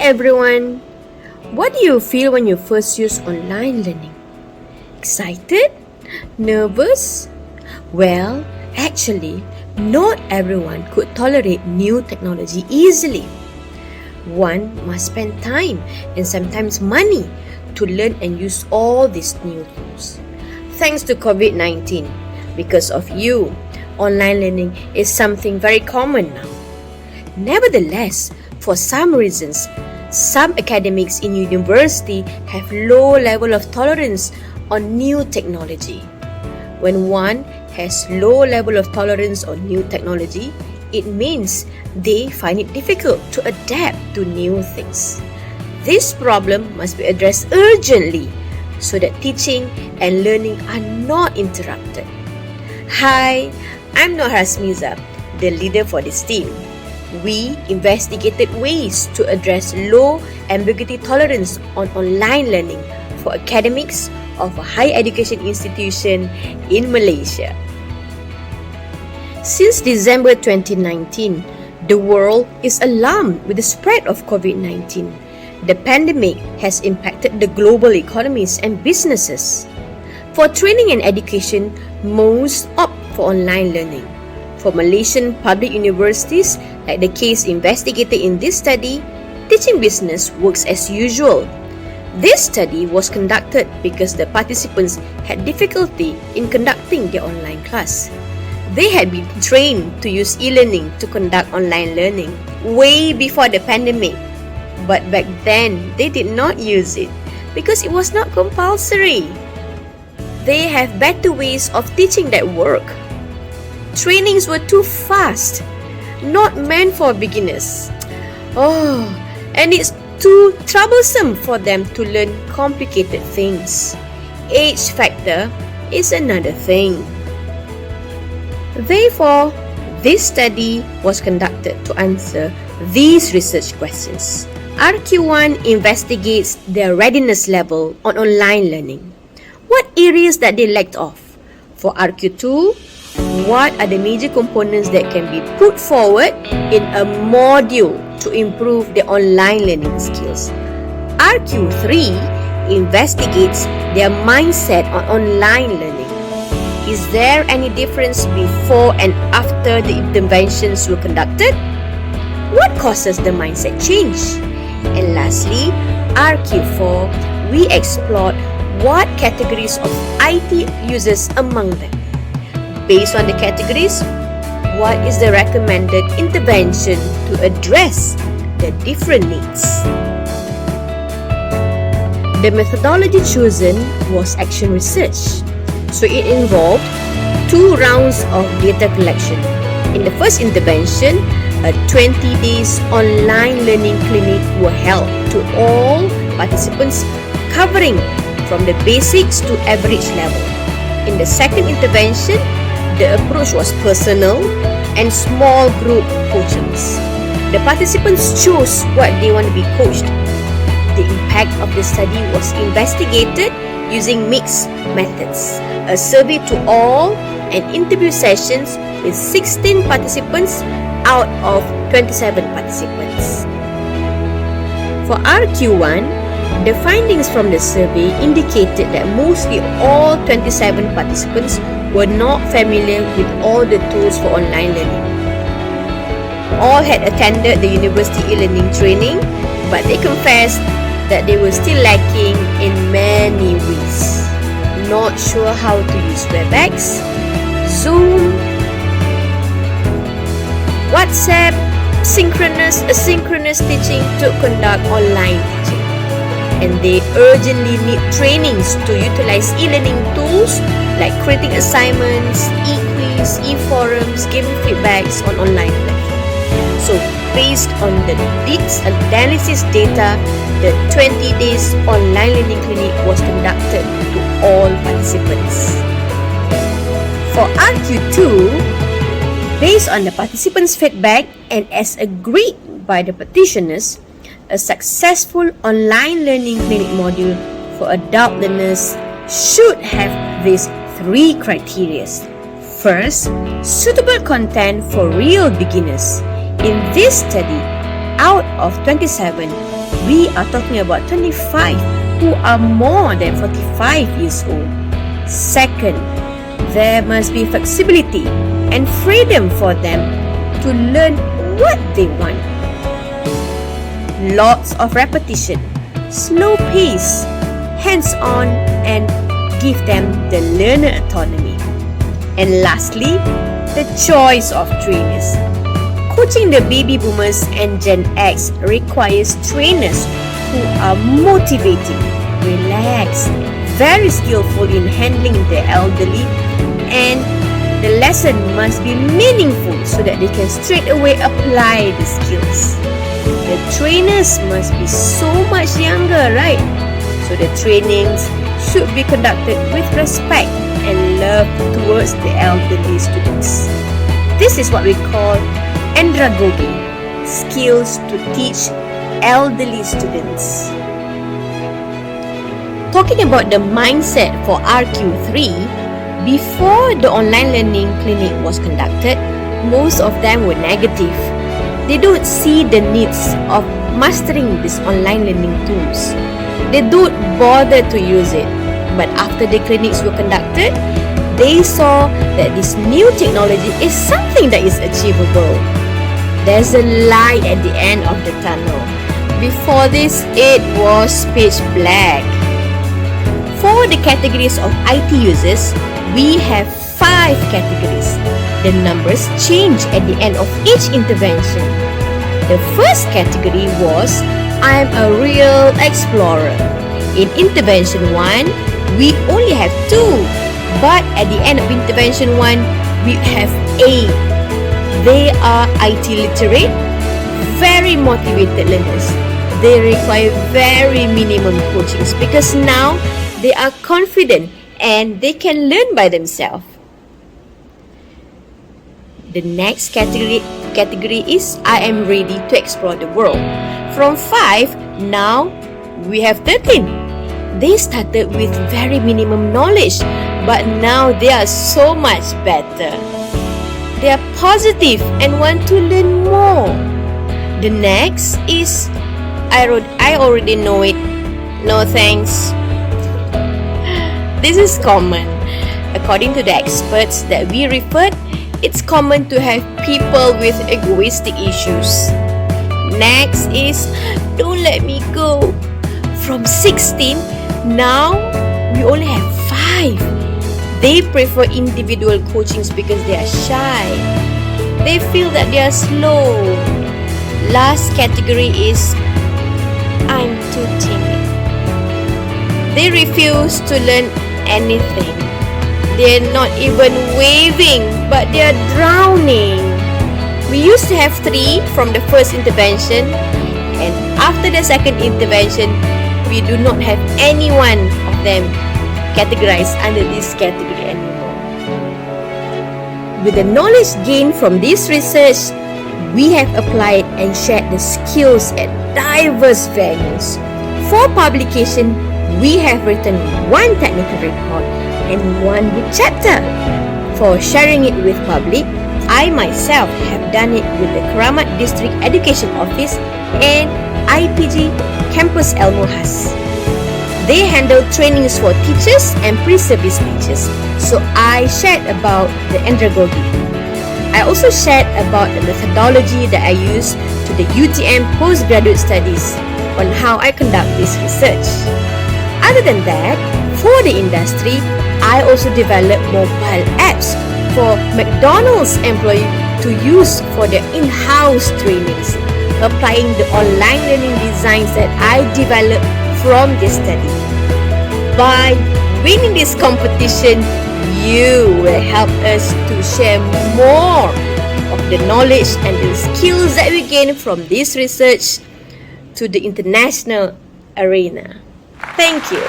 everyone! What do you feel when you first use online learning? Excited? Nervous? Well, actually, not everyone could tolerate new technology easily. One must spend time and sometimes money to learn and use all these new tools. Thanks to COVID-19, because of you, online learning is something very common now. Nevertheless, for some reasons, some academics in university have low level of tolerance on new technology. When one has low level of tolerance on new technology, it means they find it difficult to adapt to new things. This problem must be addressed urgently so that teaching and learning are not interrupted. Hi, I'm Nurhasmiza, the leader for this team. We investigated ways to address low ambiguity tolerance on online learning for academics of a higher education institution in Malaysia. Since December 2019, the world is alarmed with the spread of COVID-19. The pandemic has impacted the global economies and businesses. For training and education, most opt for online learning. For Malaysian public universities, like the case investigated in this study, teaching business works as usual. This study was conducted because the participants had difficulty in conducting their online class. They had been trained to use e-learning to conduct online learning way before the pandemic. But back then, they did not use it because it was not compulsory. They have better ways of teaching that work. Trainings were too fast, not meant for beginners. And it's too troublesome for them to learn complicated things. Age factor is another thing. Therefore, this study was conducted to answer these research questions. RQ1 investigates their readiness level on online learning. What areas that they lacked of? For RQ2, what are the major components that can be put forward in a module to improve the online learning skills? RQ3 investigates their mindset on online learning. Is there any difference before and after the interventions were conducted? What causes the mindset change? And lastly, RQ4, we explored what categories of IT users among them. Based on the categories, what is the recommended intervention to address the different needs? The methodology chosen was action research, so it involved 2 rounds of data collection. In the first intervention, a 20 days online learning clinic were held to all participants, covering from the basics to average level. In the second intervention, the approach was personal and small group coachings. The participants chose what they want to be coached. The impact of the study was investigated using mixed methods, a survey to all, and interview sessions with 16 participants out of 27 participants. For RQ1, the findings from the survey indicated that mostly all 27 participants were not familiar with all the tools for online learning. All had attended the university e-learning training, but they confessed that they were still lacking in many ways. Not sure how to use WebEx, Zoom, WhatsApp, synchronous, asynchronous teaching to conduct online teaching. And they urgently need trainings to utilize e-learning tools like creating assignments, e-quiz, e-forums, giving feedbacks on online platforms. So, based on the DITS analysis data, the 20 days online learning clinic was conducted to all participants. For RQ2, based on the participants' feedback and as agreed by the petitioners, a successful online learning clinic module for adult learners should have these 3 criteria. First, suitable content for real beginners. In this study, out of 27, we are talking about 25 who are more than 45 years old. Second, there must be flexibility and freedom for them to learn what they want. Lots of repetition, slow pace, hands-on, and give them the learner autonomy. And lastly, the choice of trainers. Coaching the baby boomers and Gen X requires trainers who are motivating, relaxed, very skillful in handling the elderly, and the lesson must be meaningful so that they can straight away apply the skills. The trainers must be so much younger, right? So the trainings should be conducted with respect and love towards the elderly students. This is what we call andragogy, skills to teach elderly students. Talking about the mindset for RQ3, before the online learning clinic was conducted, most of them were negative. They don't see the needs of mastering these online learning tools. They don't bother to use it. But after the clinics were conducted, they saw that this new technology is something that is achievable. There's a light at the end of the tunnel. Before this, it was pitch black. For the categories of IT users, we have 5 categories. The numbers change at the end of each intervention. The first category was, I'm a real explorer. In intervention 1, we only have 2. But at the end of intervention 1, we have 8. They are IT literate, very motivated learners. They require very minimum coachings because now they are confident and they can learn by themselves. The next category is I am ready to explore the world. From 5, now we have 13. They started with very minimum knowledge, but now they are so much better. They are positive and want to learn more. The next is I already know it. No thanks. This is common. According to the experts that we referred, it's common to have people with egoistic issues. Next is don't let me go. From 16, now we only have 5. They prefer individual coachings because they are shy. They feel that they are slow. Last category is I'm too timid. They refuse to learn anything. They're not even waving, but they're drowning. We used to have 3 from the first intervention, and after the second intervention, we do not have any one of them categorized under this category anymore. With the knowledge gained from this research, we have applied and shared the skills at diverse venues. For publication, we have written 1 technical report and 1 book chapter. For sharing it with public, I myself have done it with the Keramat District Education Office and IPG Campus El Muhas. They handle trainings for teachers and pre-service teachers, so I shared about the andragogy. I also shared about the methodology that I use to the UTM postgraduate studies on how I conduct this research. Other than that, for the industry, I also developed mobile apps for McDonald's employees to use for their in-house trainings, applying the online learning designs that I developed from this study. By winning this competition, you will help us to share more of the knowledge and the skills that we gain from this research to the international arena. Thank you.